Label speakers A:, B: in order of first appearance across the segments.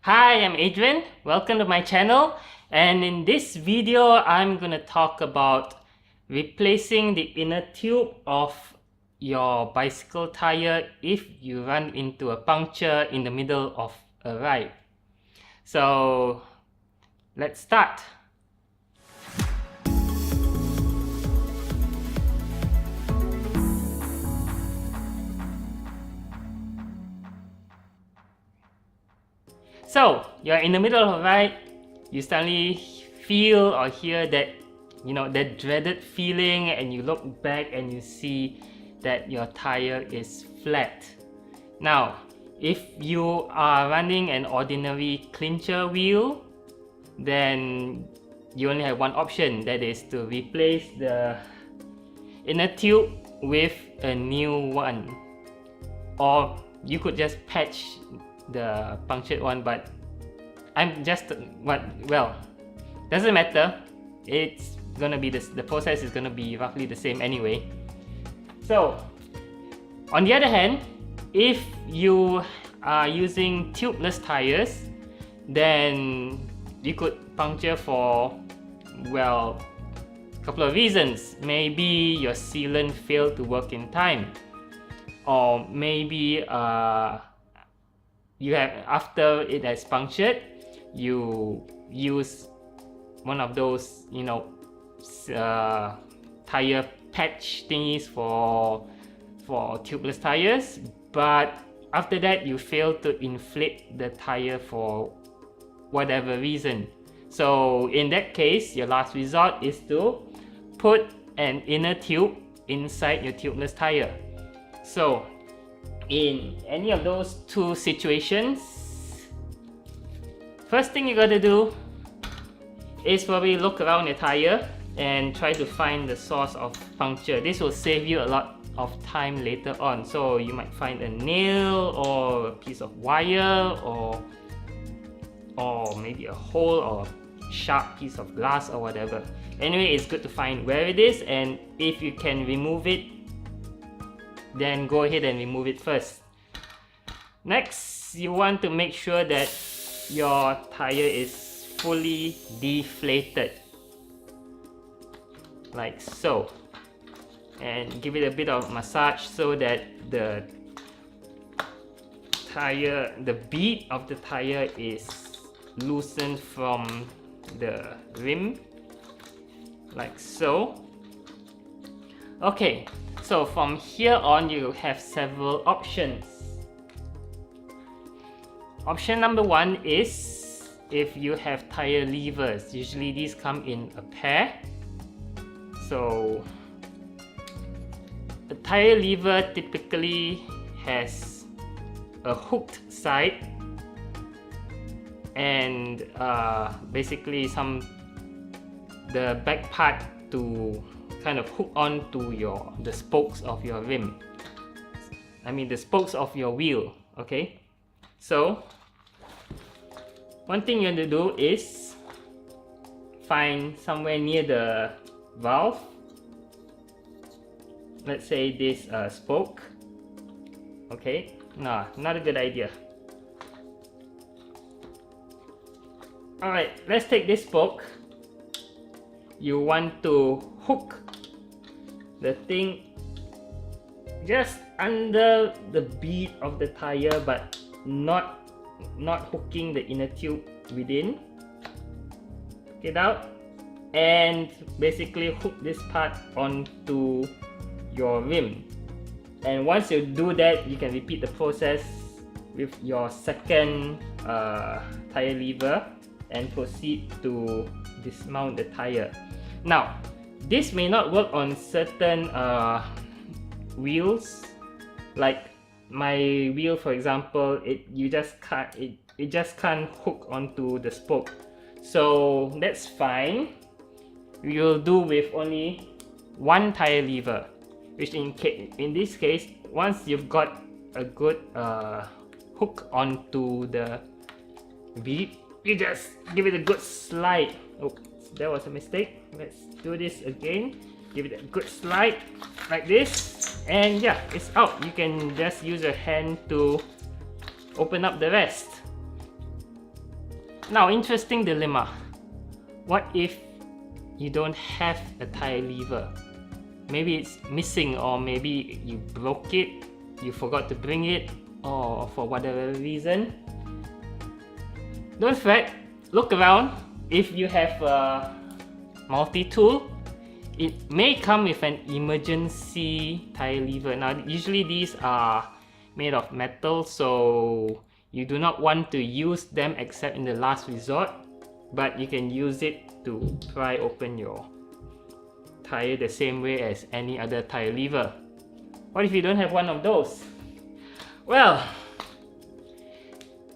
A: Hi, I'm Adrian. Welcome to my channel. And in this video, I'm gonna talk about replacing the inner tube of your bicycle tire if you run into a puncture in the middle of a ride. So let's start. So you're in the middle of a ride, you suddenly feel or hear that, that dreaded feeling, and you look back and you see that your tire is flat. Now, if you are running an ordinary clincher wheel, then you only have one option, that is to replace the inner tube with a new one. Or you could just patch the punctured one, but doesn't matter. It's gonna be the process is gonna be roughly the same anyway. So on the other hand, if you are using tubeless tires, then you could puncture for, well, a couple of reasons. Maybe your sealant failed to work in time, or maybe you have, after it has punctured, you use one of those tire patch thingies for tubeless tires, but after that you fail to inflate the tire for whatever reason. So in that case, your last resort is to put an inner tube inside your tubeless tire. So in any of those two situations, first thing you gotta do is probably look around your tire and try to find the source of puncture. This will save you a lot of time later on. So you might find a nail or a piece of wire, or maybe a hole or a sharp piece of glass or whatever. Anyway, it's good to find where it is, and if you can remove it, then go ahead and remove it first. Next, you want to make sure that your tire is fully deflated, like so, and give it a bit of massage so that the bead of the tire is loosened from the rim, like so. Okay, so from here on you have several options. Option number one is if you have tire levers. Usually these come in a pair. So a tire lever typically has a hooked side and basically the back part to kind of hook on to the spokes of your rim. I mean the spokes of your wheel. Okay, so one thing you want to do is find somewhere near the valve. Let's say this spoke. Okay, no, not a good idea. Alright, let's take this spoke. You want to hook the thing just under the bead of the tire, but not hooking the inner tube within. Take it out and basically hook this part onto your rim. And once you do that, you can repeat the process with your second tire lever and proceed to dismount the tire. Now, this may not work on certain wheels, like my wheel for example. It just can't hook onto the spoke, so that's fine. You'll do with only one tire lever, which in this case, once you've got a good hook onto the bead, you just give it a good slide. Oh, that was a mistake. Let's do this again. Give it a good slide like this, and yeah, it's out. You can just use your hand to open up the rest. Now, interesting dilemma. What if you don't have a tire lever? Maybe it's missing, or maybe you broke it, you forgot to bring it, or for whatever reason. Don't fret, look around. If you have a multi-tool, it may come with an emergency tire lever. Now, usually these are made of metal, so you do not want to use them except in the last resort, but you can use it to pry open your tire the same way as any other tire lever. What if you don't have one of those? Well,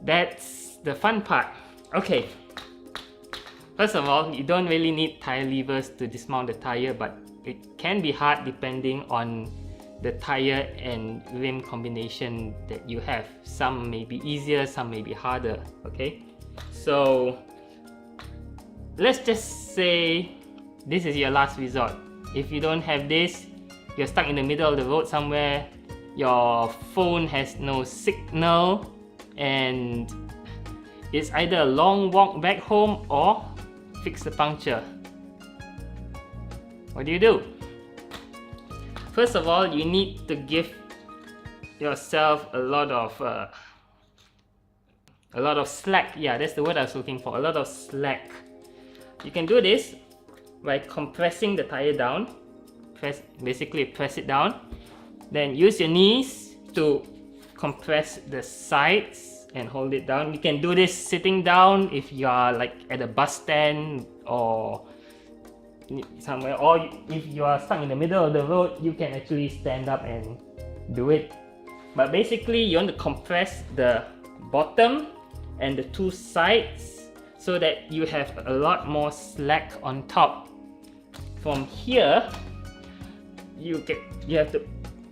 A: that's the fun part. Okay, first of all, you don't really need tire levers to dismount the tire, but it can be hard depending on the tire and rim combination that you have. Some may be easier, some may be harder. Okay, so let's just say this is your last resort. If you don't have this, you're stuck in the middle of the road somewhere, your phone has no signal, and it's either a long walk back home or fix the puncture. What do you do? First of all, you need to give yourself a lot of slack. Yeah, that's the word I was looking for. A lot of slack. You can do this by compressing the tire down. Basically press it down. Then use your knees to compress the sides and hold it down. You can do this sitting down if you are like at a bus stand or somewhere, or if you are stuck in the middle of the road, you can actually stand up and do it. But basically, you want to compress the bottom and the two sides so that you have a lot more slack on top. From here, you have to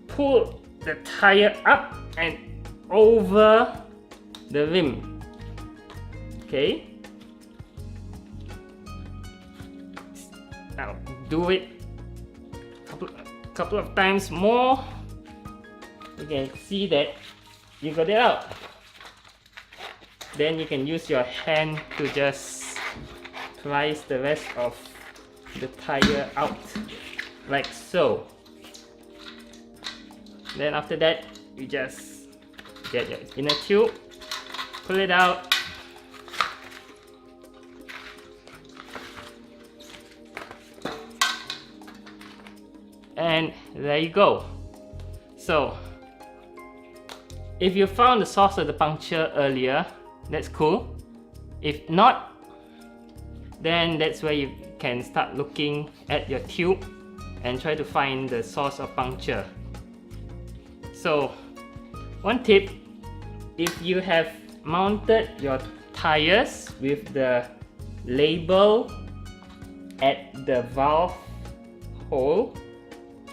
A: pull the tire up and over the rim. Okay. Now do it a couple of times more. You can see that you got it out. Then you can use your hand to just prise the rest of the tire out, like so. Then after that, you just get your inner tube, pull it out, and there you go. So if you found the source of the puncture earlier, that's cool. If not, then that's where you can start looking at your tube and try to find the source of puncture. So one tip, if you have mounted your tires with the label at the valve hole,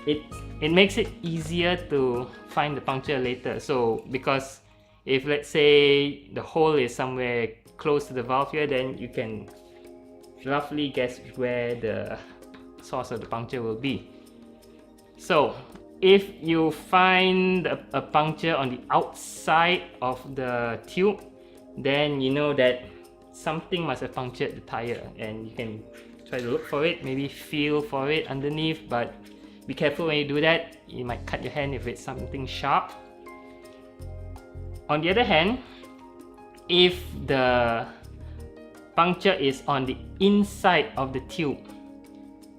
A: it makes it easier to find the puncture later. So because if let's say the hole is somewhere close to the valve here, then you can roughly guess where the source of the puncture will be. So if you find a puncture on the outside of the tube, then you know that something must have punctured the tire, and you can try to look for it, maybe feel for it underneath, but be careful when you do that. You might cut your hand if it's something sharp. On the other hand, if the puncture is on the inside of the tube,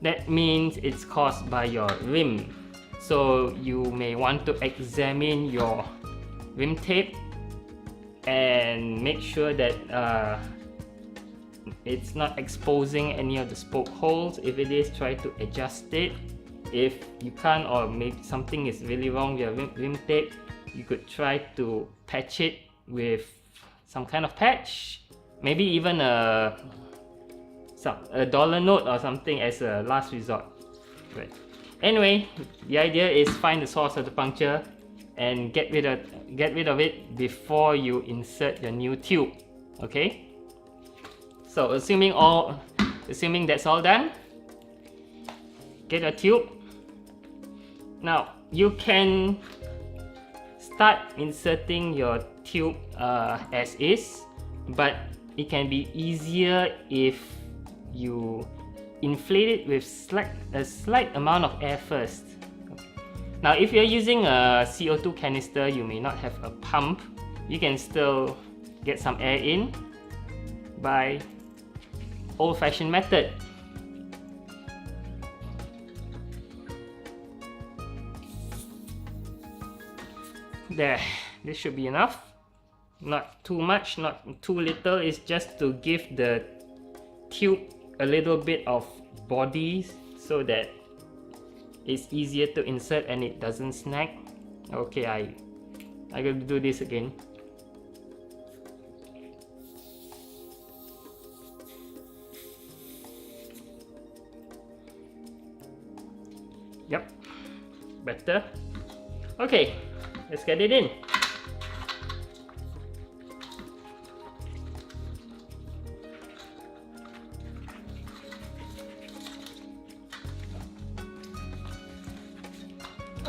A: that means it's caused by your rim. So you may want to examine your rim tape and make sure that it's not exposing any of the spoke holes. If it is, try to adjust it. If you can't, or maybe something is really wrong with your rim tape, you could try to patch it with some kind of patch, maybe even a dollar note or something as a last resort. Right. Anyway, the idea is find the source of the puncture and get rid of it before you insert your new tube. Okay. So assuming that's all done, get a tube. Now you can start inserting your tube as is, but it can be easier if you inflate it with a slight amount of air first. Now if you're using a CO2 canister, you may not have a pump. You can still get some air in by old-fashioned method. There, this should be enough. Not too much, not too little. It's just to give the tube a little bit of body so that it's easier to insert and it doesn't snag. Okay, I gotta do this again. Yep, better. Okay, let's get it in.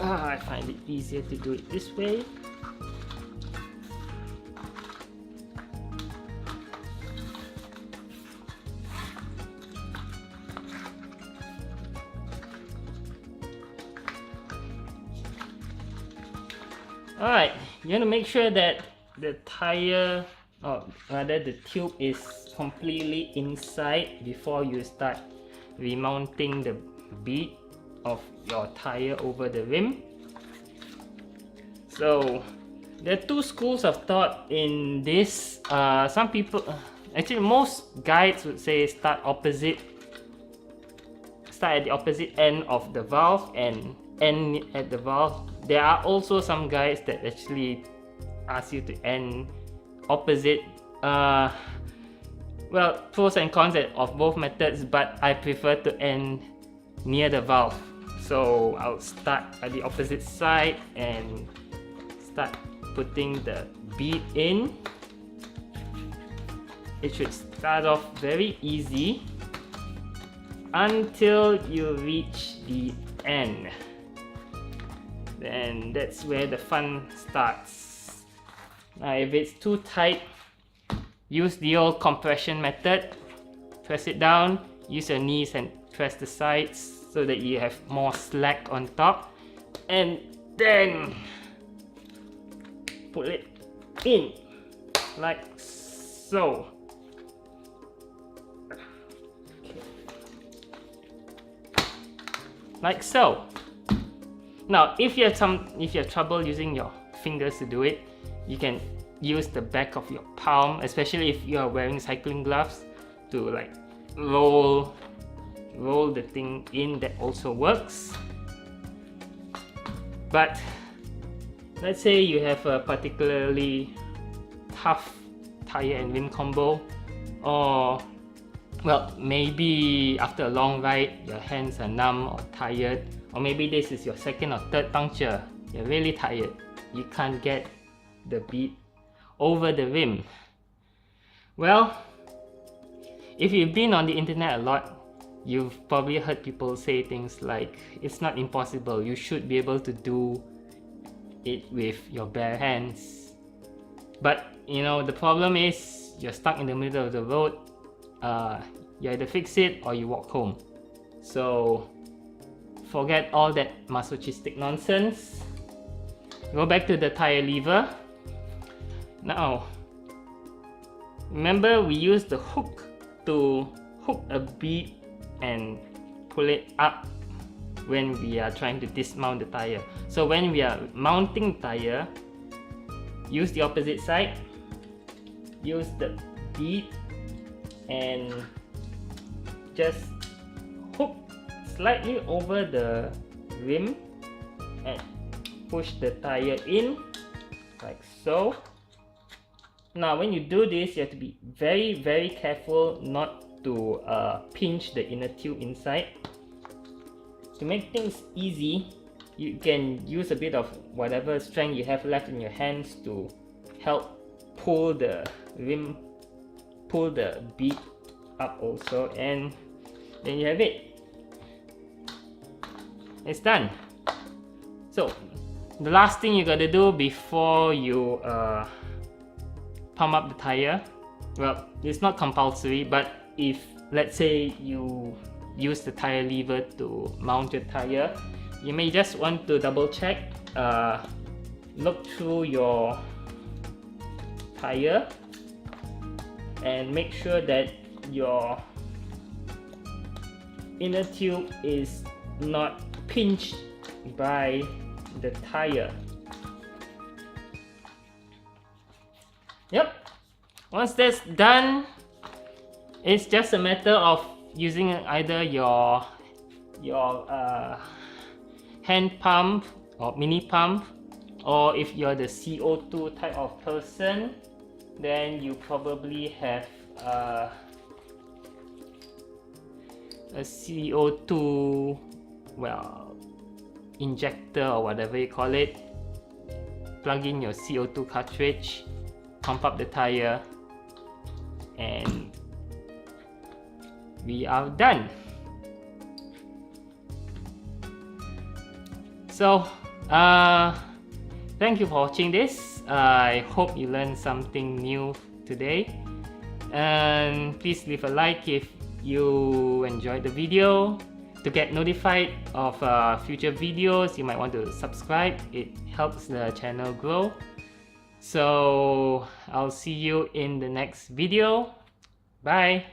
A: I find it easier to do it this way. Alright, you want to make sure that the tire, or rather the tube, is completely inside before you start remounting the bead of your tire over the rim. So there are two schools of thought in this. Some people, actually most guides would say start at the opposite end of the valve and end at the valve. There are also some guides that actually ask you to end opposite. Well, pros and cons of both methods, but I prefer to end near the valve. So I'll start at the opposite side and start putting the bead in. It should start off very easy until you reach the end. Then that's where the fun starts. Now if it's too tight, use the old compression method. Press it down, use your knees and press the sides so that you have more slack on top, and then pull it in like so. Like so. Now if you have trouble using your fingers to do it, you can use the back of your palm, especially if you are wearing cycling gloves, to like roll the thing in. That also works. But let's say you have a particularly tough tire and rim combo, or well, maybe after a long ride your hands are numb or tired, or maybe this is your second or third puncture, you're really tired, you can't get the bead over the rim. Well, if you've been on the internet a lot, you've probably heard people say things like, it's not impossible, you should be able to do it with your bare hands. But you know, the problem is you're stuck in the middle of the road. You either fix it or you walk home. So forget all that masochistic nonsense. Go back to the tire lever. Now remember, we use the hook to hook a bead and pull it up when we are trying to dismount the tire. So when we are mounting the tire, use the opposite side, use the bead and just hook slightly over the rim and push the tire in like so. Now when you do this, you have to be very careful not to pinch the inner tube inside. To make things easy, you can use a bit of whatever strength you have left in your hands to help pull the rim, pull the bead up also, and then you have it. It's done. So the last thing you gotta do before you pump up the tire well, it's not compulsory, but if let's say you use the tire lever to mount your tire, you may just want to double check, look through your tire and make sure that your inner tube is not pinched by the tire. Yep, once that's done, it's just a matter of using either your hand pump or mini pump, or if you're the CO2 type of person, then you probably have a CO2, well, injector or whatever you call it. Plug in your CO2 cartridge, pump up the tire, and we are done. So thank you for watching this. I hope you learned something new today, and please leave a like if you enjoyed the video. To get notified of future videos, you might want to subscribe. It helps the channel grow. So I'll see you in the next video. Bye.